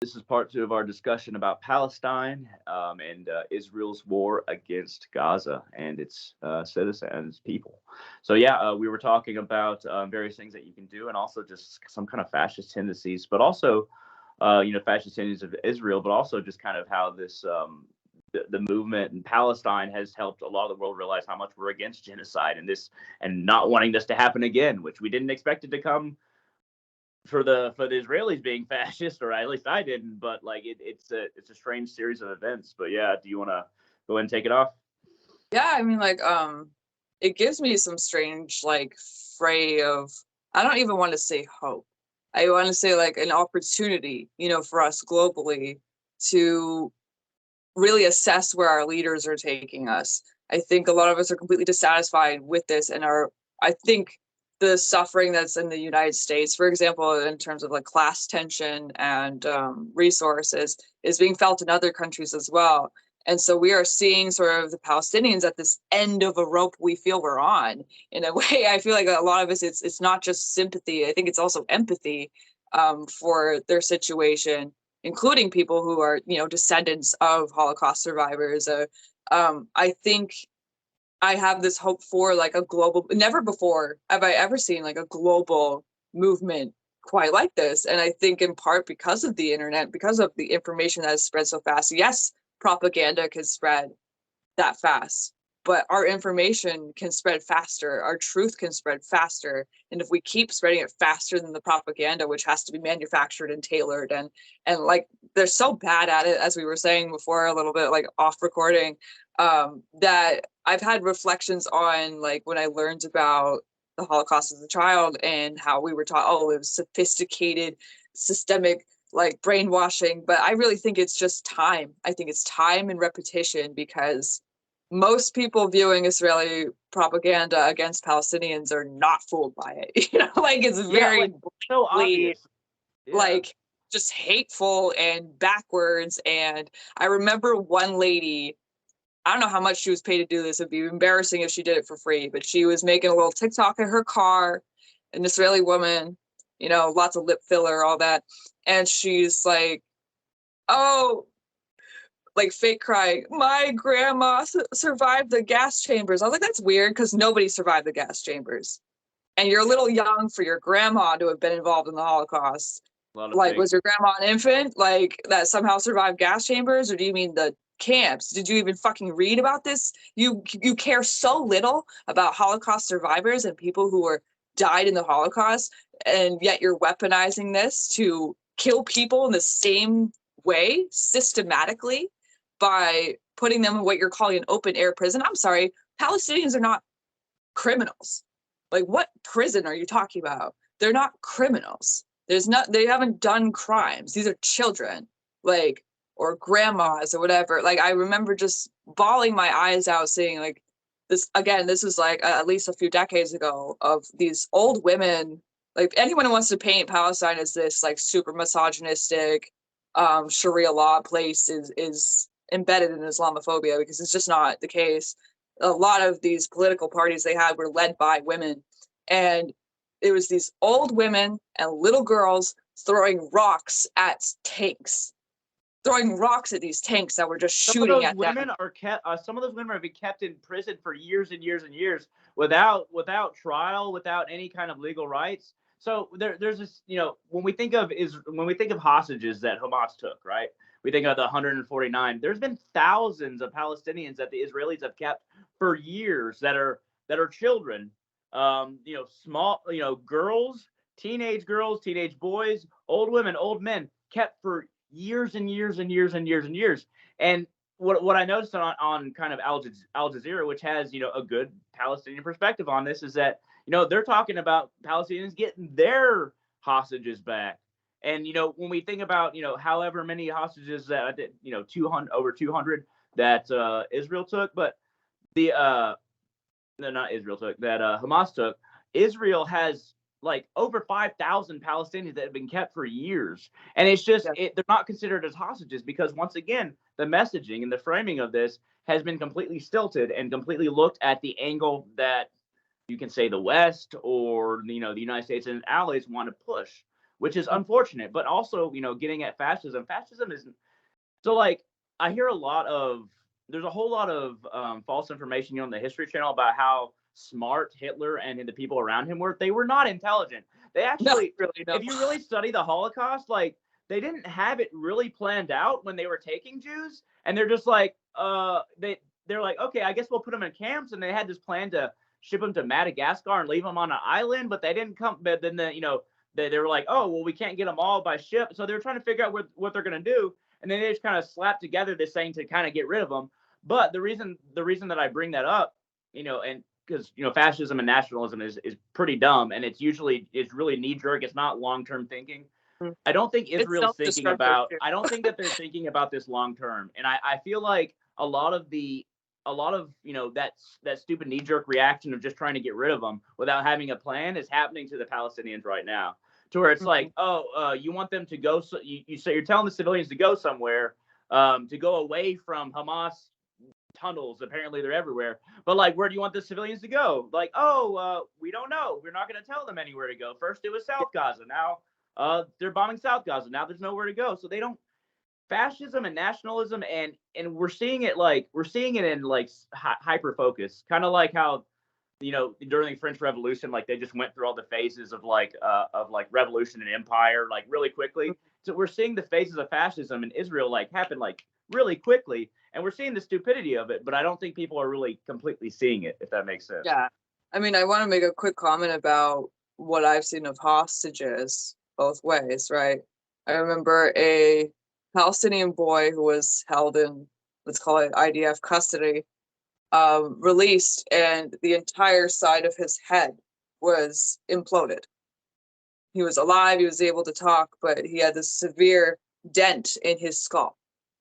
This is part two of our discussion about Palestine and Israel's war against Gaza and its citizens and its people. So, yeah, we were talking about various things that you can do and also just some kind of fascist tendencies, but also, fascist tendencies of Israel, but also just kind of how the movement in Palestine has helped a lot of the world realize how much we're against genocide and not wanting this to happen again, which we didn't expect it to come for the Israelis being fascist, or at least I didn't. But like it's a strange series of events. But yeah, do you want to go ahead and take it off? Yeah, I mean, it gives me some strange, fray of, I don't even want to say hope. I want to say, like, an opportunity, for us globally to really assess where our leaders are taking us. I think a lot of us are completely dissatisfied with this and I think the suffering that's in the United States, for example, in terms of like class tension and resources, is being felt in other countries as well. And so we are seeing sort of the Palestinians at this end of a rope we feel we're on. In a way, I feel like a lot of us, it's not just sympathy. I think it's also empathy for their situation, including people who are, descendants of Holocaust survivors. I think I have this hope for like a global, never before have I ever seen like a global movement quite like this. And I think in part because of the internet, because of the information that has spread so fast. Yes, propaganda can spread that fast, but our information can spread faster, our truth can spread faster, and if we keep spreading it faster than the propaganda, which has to be manufactured and tailored, and like they're so bad at it, as we were saying before a little bit like off recording, that I've had reflections on, like, when I learned about the Holocaust as a child and how we were taught, oh, it was sophisticated systemic like brainwashing, but I really think it's just time. I think it's time and repetition, because most people viewing Israeli propaganda against Palestinians are not fooled by it. Like it's Yeah, very like so blatantly, obvious. Yeah. like, just hateful and backwards. And I remember one lady, I don't know how much she was paid to do this. It'd be embarrassing if she did it for free, but she was making a little TikTok in her car, an Israeli woman, lots of lip filler, all that. And she's like, oh, like fake crying, my grandma survived the gas chambers. I was like, that's weird because nobody survived the gas chambers. And you're a little young for your grandma to have been involved in the Holocaust. A lot of Like, fake. was your grandma an infant, like, that somehow survived gas chambers? Or do you mean the camps? Did you even fucking read about this? You care so little about Holocaust survivors and people who were died in the Holocaust, and yet you're weaponizing this to kill people in the same way systematically by putting them in what you're calling an open air prison. I'm sorry, Palestinians are not criminals. Like, what prison are you talking about? They're not criminals. They haven't done crimes. These are children, like, or grandmas or whatever. Like, I remember just bawling my eyes out seeing, like, this again. This was like at least a few decades ago, of these old women. Like, anyone who wants to paint Palestine as this like super misogynistic Sharia law place is embedded in Islamophobia, because it's just not the case. A lot of these political parties they had were led by women, and it was these old women and little girls throwing rocks at tanks, throwing rocks at these tanks that were just Some of shooting those at them. women are kept. Some of those women have been kept in prison for years and years and years without trial, without any kind of legal rights. So there's this, when we think of hostages that Hamas took, right? We think of the 149. There's been thousands of Palestinians that the Israelis have kept for years that are children, small, girls, teenage boys, old women, old men, kept for years and years and years and years and years. And what I noticed on kind of Al Jazeera, which has a good Palestinian perspective on this, is that they're talking about Palestinians getting their hostages back. And when we think about however many hostages that 200 over 200 that Israel took, but the no, not Israel took, that Hamas took. Israel has like over 5,000 Palestinians that have been kept for years. And it's just, Yeah. they're not considered as hostages because, once again, the messaging and the framing of this has been completely stilted and completely looked at the angle that you can say the West or, the United States and allies want to push, which is unfortunate. But also, getting at fascism. Fascism isn't so like I hear there's a whole lot of false information on the History Channel about how smart Hitler and the people around him were. They were not intelligent. They actually, if you really study the Holocaust, like they didn't have it really planned out when they were taking Jews, and they're just like, they're like, okay, I guess we'll put them in camps, and they had this plan to ship them to Madagascar and leave them on an island, but they didn't come. But then they were like, oh well, we can't get them all by ship, so they were trying to figure out what they're gonna do, and then they just kind of slapped together this thing to kind of get rid of them. But the reason that I bring that up, and because fascism and nationalism is pretty dumb, and it's really knee jerk. It's not long term thinking. I don't think Israel's thinking about. I don't think that they're thinking about this long term, and I feel like a lot of that stupid knee jerk reaction of just trying to get rid of them without having a plan is happening to the Palestinians right now. To where it's like, you want them to go. So you say you're telling the civilians to go somewhere, to go away from Hamas tunnels. Apparently they're everywhere. But like, where do you want the civilians to go? Like, we don't know. We're not going to tell them anywhere to go. First it was South Gaza. Now they're bombing South Gaza. Now there's nowhere to go. So they don't. Fascism and nationalism, and we're seeing it in like hyper focus, kind of like how during the French Revolution, like they just went through all the phases of like revolution and empire like really quickly. So we're seeing the phases of fascism in Israel like happen like really quickly, and we're seeing the stupidity of it, but I don't think people are really completely seeing it, if that makes sense. Yeah. I mean, I want to make a quick comment about what I've seen of hostages both ways, right? I remember a Palestinian boy who was held in, let's call it IDF custody, released, and the entire side of his head was imploded. He was alive, he was able to talk, but he had this severe dent in his skull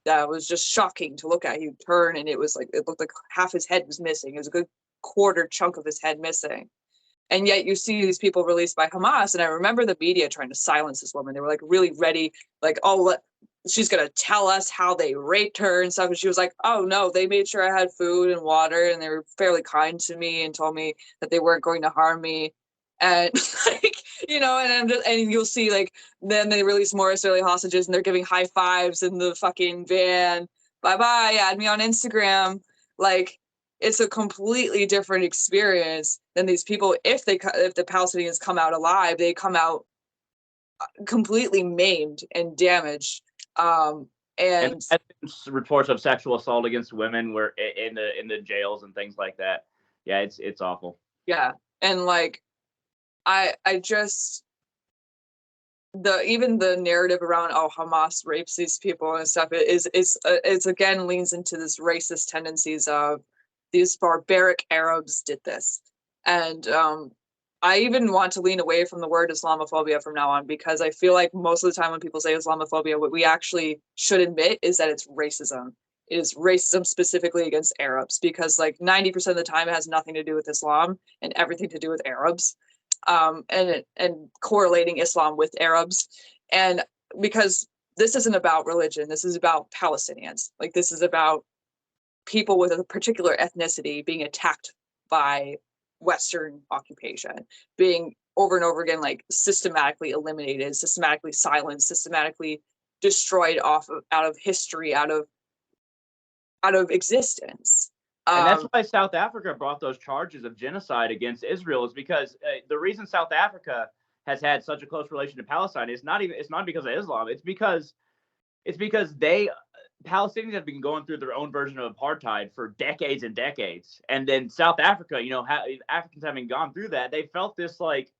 that was just shocking to look at. He'd turn and it looked like half his head was missing. It was a good quarter chunk of his head missing. And yet you see these people released by Hamas, and I remember the media trying to silence this woman. They were like really ready, like, she's going to tell us how they raped her and stuff. And she was like, oh no, they made sure I had food and water, and they were fairly kind to me and told me that they weren't going to harm me. And like, and you'll see like, then they release more Israeli hostages and they're giving high fives in the fucking van. Bye-bye, add me on Instagram. Like, it's a completely different experience than these people. If the Palestinians come out alive, they come out completely maimed and damaged. And reports of sexual assault against women were in the jails and things like that. Yeah, it's awful. Yeah, and like, I just even the narrative around Hamas rapes these people and stuff it's again leans into this racist tendencies of these barbaric Arabs did this, and I even want to lean away from the word Islamophobia from now on, because I feel like most of the time when people say Islamophobia, what we actually should admit is that it's racism. It is racism specifically against Arabs, because like 90% of the time it has nothing to do with Islam and everything to do with Arabs, and correlating Islam with Arabs. And because this isn't about religion, this is about Palestinians. Like, this is about people with a particular ethnicity being attacked by Western occupation, being over and over again like systematically eliminated, systematically silenced, systematically destroyed out of history, out of existence. And that's why South Africa brought those charges of genocide against Israel, is because the reason South Africa has had such a close relation to Palestine is it's not because of Islam. It's because Palestinians have been going through their own version of apartheid for decades and decades, and then South Africa, Africans having gone through that, they felt this like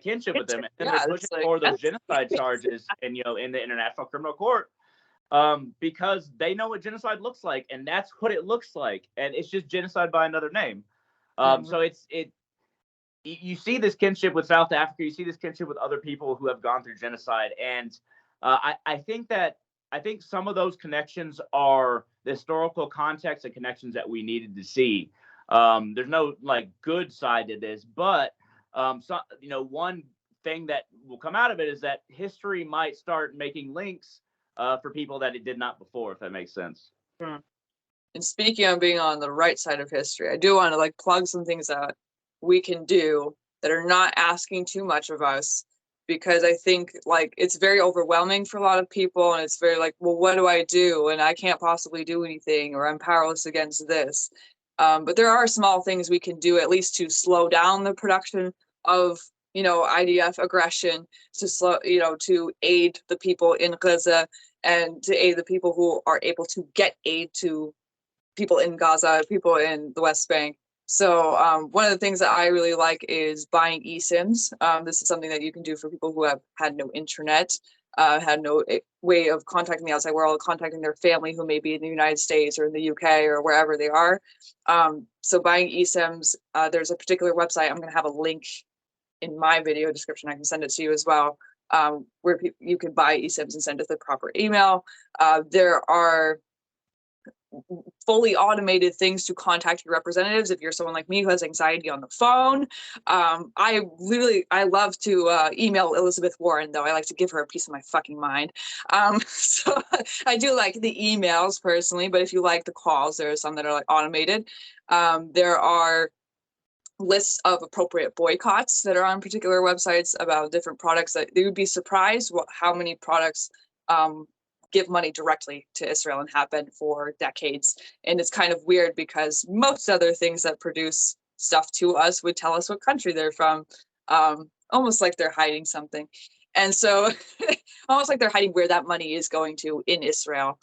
kinship with them, and they're pushing for those genocide charges, and in the International Criminal Court, because they know what genocide looks like, and that's what it looks like, and it's just genocide by another name. So you see this kinship with South Africa, you see this kinship with other people who have gone through genocide, and I think some of those connections are the historical context and connections that we needed to see. There's no like good side to this, but one thing that will come out of it is that history might start making links for people that it did not before, if that makes sense. And speaking of being on the right side of history, I do want to plug some things that we can do that are not asking too much of us. because I think like it's very overwhelming for a lot of people, and it's very like, well, what do I do? And I can't possibly do anything, or I'm powerless against this. But there are small things we can do at least to slow down the production of, IDF aggression, to slow, to aid the people in Gaza, and to aid the people who are able to get aid to people in Gaza, people in the West Bank. So one of the things that I really like is buying eSIMs. This is something that you can do for people who have had no internet, had no way of contacting the outside world, contacting their family who may be in the United States or in the UK or wherever they are. So buying eSIMs, there's a particular website. I'm going to have a link in my video description. I can send it to you as well, where you can buy eSIMs and send it the proper email. There are fully automated things to contact your representatives if you're someone like me who has anxiety on the phone. I love to email Elizabeth Warren, though. I like to give her a piece of my fucking mind. So I do like the emails personally, but if you like the calls, there are some that are like automated. There are lists of appropriate boycotts that are on particular websites about different products that you would be surprised how many products give money directly to Israel and have been for decades. And it's kind of weird because most other things that produce stuff to us would tell us what country they're from, almost like they're hiding something. And so almost like they're hiding where that money is going to in Israel.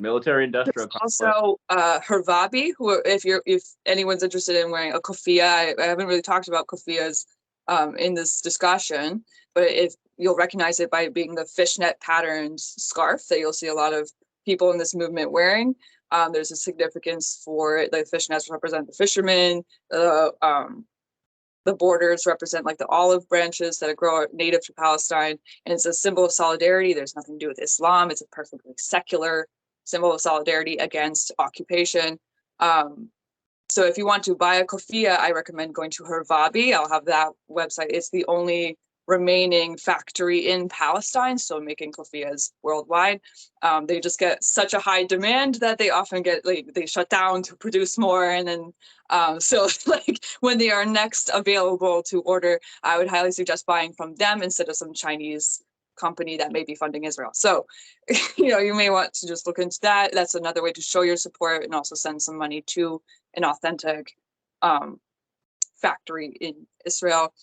Military industrial complex. Also, Hervabi, who, if anyone's interested in wearing a kufiyah, I haven't really talked about kufiyahs in this discussion, but if you'll recognize it by being the fishnet patterned scarf that you'll see a lot of people in this movement wearing. There's a significance for it. The fishnets represent the fishermen. The borders represent like the olive branches that grow native to Palestine, and it's a symbol of solidarity. There's nothing to do with Islam. It's a perfectly secular symbol of solidarity against occupation. So if you want to buy a kufiyah, I recommend going to Hervabi. I'll have that website. It's the only remaining factory in Palestine, so making kufiyahs worldwide. They just get such a high demand that they often get they shut down to produce more, and then so like when they are next available to order, I would highly suggest buying from them instead of some Chinese company that may be funding Israel. So you may want to just look into that. That's another way to show your support and also send some money to an authentic factory in Israel.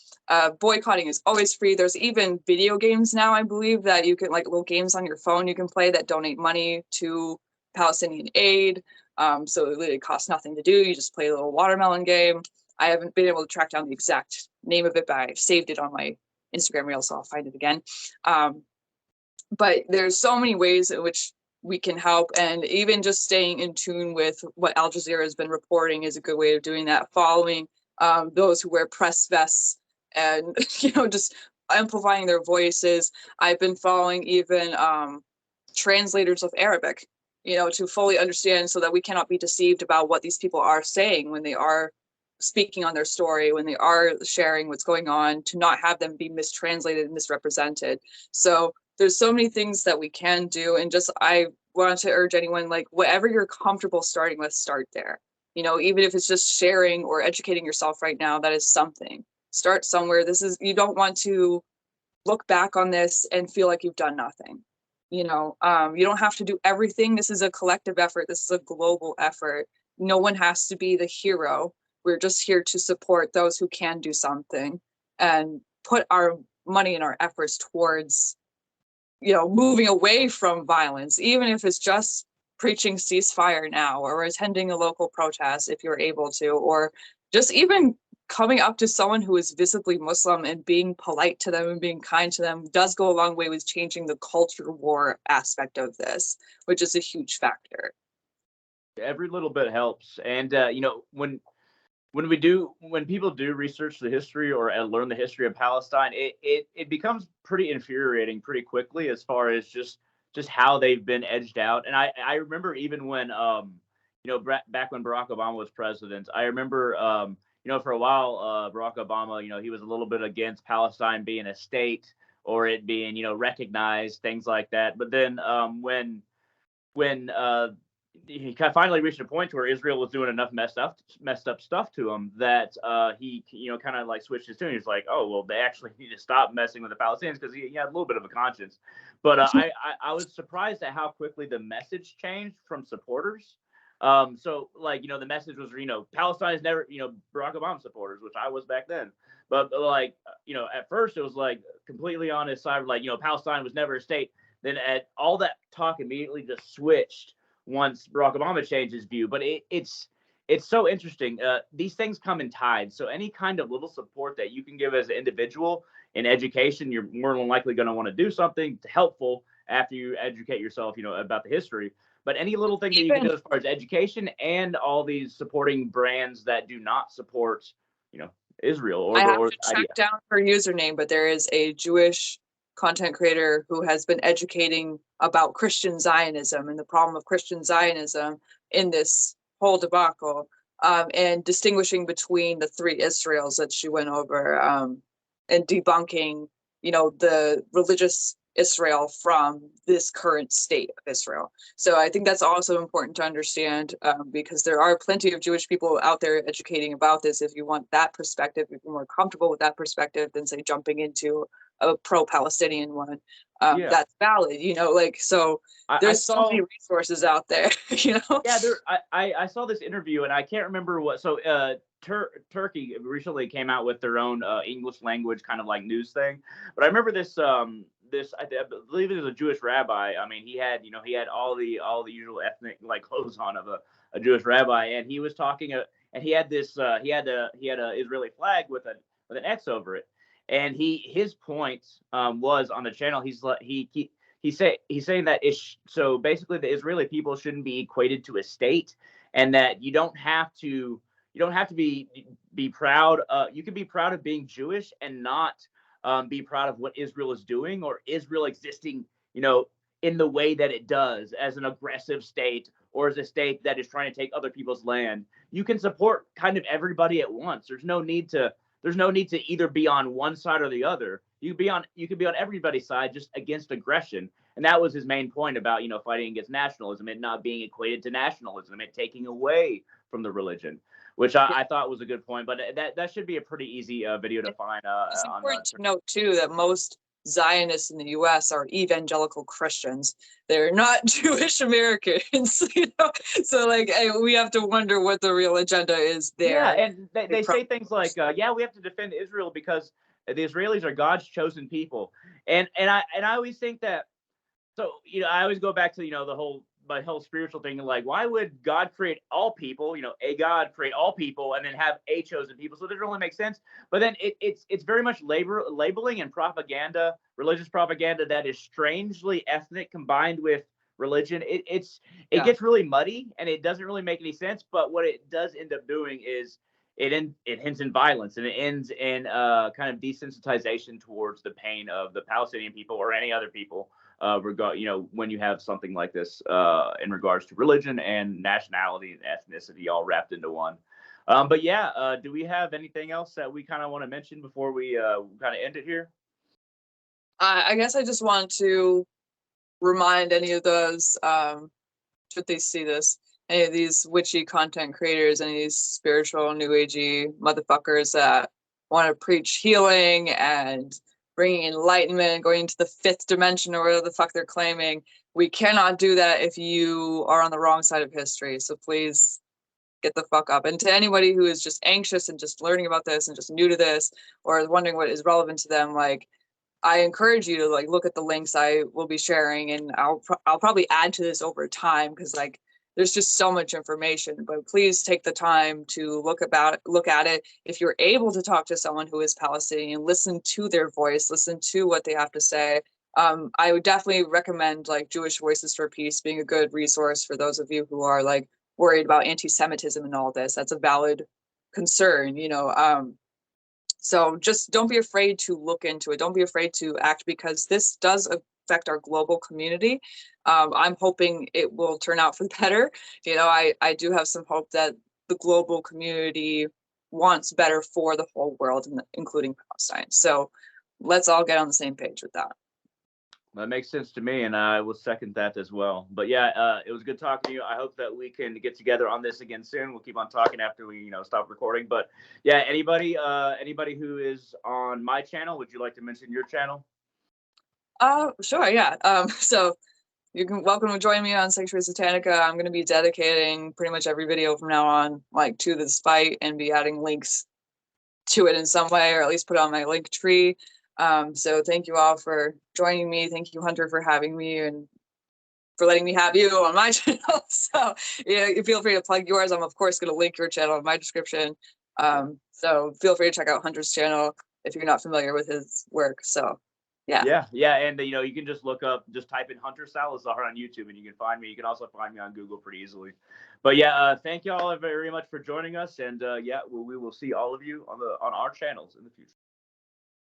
Boycotting is always free. There's even video games now, I believe, that you can, like little games on your phone you can play that donate money to Palestinian aid. So it really costs nothing to do. You just play a little watermelon game. I haven't been able to track down the exact name of it, but I saved it on my Instagram reel, so I'll find it again. But there's so many ways in which we can help, and even just staying in tune with what Al Jazeera has been reporting is a good way of doing that. Following those who wear press vests and just amplifying their voices. I've been following even translators of Arabic, to fully understand, so that we cannot be deceived about what these people are saying when they are speaking on their story, when they are sharing what's going on, to not have them be mistranslated and misrepresented. So there's so many things that we can do, and just I want to urge anyone, like whatever you're comfortable starting with, start there. Even if it's just sharing or educating yourself right now, that is something. Start somewhere. You don't want to look back on this and feel like you've done nothing. You don't have to do everything. This is a collective effort. This is a global effort. No one has to be the hero. We're just here to support those who can do something and put our money and our efforts towards, moving away from violence, even if it's just preaching ceasefire now, or attending a local protest if you're able to, or just even coming up to someone who is visibly Muslim and being polite to them and being kind to them does go a long way with changing the culture war aspect of this, which is a huge factor. Every little bit helps. And when people do research the history or learn the history of Palestine, it becomes pretty infuriating pretty quickly, as far as just how they've been edged out. And I remember even when back when Barack Obama was president, I remember for a while Barack Obama, he was a little bit against Palestine being a state or it being recognized, things like that. But then when he finally reached a point where Israel was doing enough messed up stuff to him that he, kind of like switched his tune. He's like, oh well, they actually need to stop messing with the Palestinians, because he had a little bit of a conscience. But I was surprised at how quickly the message changed from supporters. So like, the message was, Palestine is never, Barack Obama supporters, which I was back then. But like, at first it was like completely on his side, like, Palestine was never a state. Then all that talk immediately just switched once Barack Obama changed his view. But it's so interesting. These things come in tides. So any kind of little support that you can give as an individual in education, you're more than likely going to want to do something helpful after you educate yourself, about the history. But any little thing that you can do as far as education and all these supporting brands that do not support, Israel or I have or to check down her username, but there is a Jewish content creator who has been educating about Christian Zionism and the problem of Christian Zionism in this whole debacle, and distinguishing between the three Israels that she went over, and debunking, the religious Israel from this current state of Israel. So I think that's also important to understand, because there are plenty of Jewish people out there educating about this. If you want that perspective, if you're more comfortable with that perspective than say jumping into a pro-Palestinian one, that's valid, so there's so many resources out there. Yeah, I saw this interview, and I can't remember what. So Turkey recently came out with their own English language kind of like news thing. But I remember this I believe it was a Jewish rabbi. I mean, he had all the usual ethnic like clothes on of a Jewish rabbi, and he was talking and he had this he had a Israeli flag with an X over it. And his point was on the channel. He's saying that so basically the Israeli people shouldn't be equated to a state, and that you don't have to be proud. You can be proud of being Jewish and not be proud of what Israel is doing, or Israel existing, in the way that it does as an aggressive state, or as a state that is trying to take other people's land. You can support kind of everybody at once. There's no need to either be on one side or the other. You could be on everybody's side, just against aggression. And that was his main point about, fighting against nationalism, and not being equated to nationalism, and taking away from the religion, which I thought was a good point. But that should be a pretty easy video to find. It's important to note too that most Zionists in the U.S. are evangelical Christians. They're not Jewish Americans, So like, we have to wonder what the real agenda is there. Yeah, and they say things like, "Yeah, we have to defend Israel because the Israelis are God's chosen people," and I always think that. So I always go back to my whole spiritual thing, like, why would God create all people? A God create all people and then have a chosen people? So it doesn't really make sense. But then it's very much labeling and propaganda, religious propaganda that is strangely ethnic combined with religion. It gets really muddy, and it doesn't really make any sense. But what it does end up doing is it ends in violence, and it ends in kind of desensitization towards the pain of the Palestinian people or any other people. When you have something like this in regards to religion and nationality and ethnicity all wrapped into one. But yeah, do we have anything else that we kind of want to mention before we kind of end it here? I guess I just want to remind any of those, should they see this, any of these witchy content creators, any of these spiritual new agey motherfuckers that want to preach healing and bringing enlightenment, going into the fifth dimension or whatever the fuck they're claiming. We cannot do that if you are on the wrong side of history. So please get the fuck up. And to anybody who is just anxious and just learning about this and just new to this, or is wondering what is relevant to them, like, I encourage you to like look at the links I will be sharing, and I'll probably add to this over time, because like there's just so much information. But please take the time to look at it. If you're able to talk to someone who is Palestinian, listen to their voice, listen to what they have to say. I would definitely recommend like Jewish Voices for Peace being a good resource for those of you who are like worried about anti-Semitism and all this. That's a valid concern, so just don't be afraid to look into it. Don't be afraid to act, because this does affect our global community. I'm hoping it will turn out for the better. I do have some hope that the global community wants better for the whole world, including Palestine. So let's all get on the same page with that. That makes sense to me, and I will second that as well. But yeah, it was good talking to you. I hope that we can get together on this again soon. We'll keep on talking after we, stop recording. But yeah, anybody who is on my channel, would you like to mention your channel? Sure, yeah. So you can welcome to join me on Sanctuary Satanica. I'm going to be dedicating pretty much every video from now on, like, to the spite, and be adding links to it in some way, or at least put on my link tree. So thank you all for joining me. Thank you, Hunter, for having me and for letting me have you on my channel. So yeah, you feel free to plug yours. I'm of course going to link your channel in my description. So feel free to check out Hunter's channel if you're not familiar with his work. So yeah. Yeah, and you can just just type in Hunter Salazar on YouTube, and you can find me. You can also find me on Google pretty easily. But yeah, thank you all very much for joining us, and yeah, we will see all of you on our channels in the future.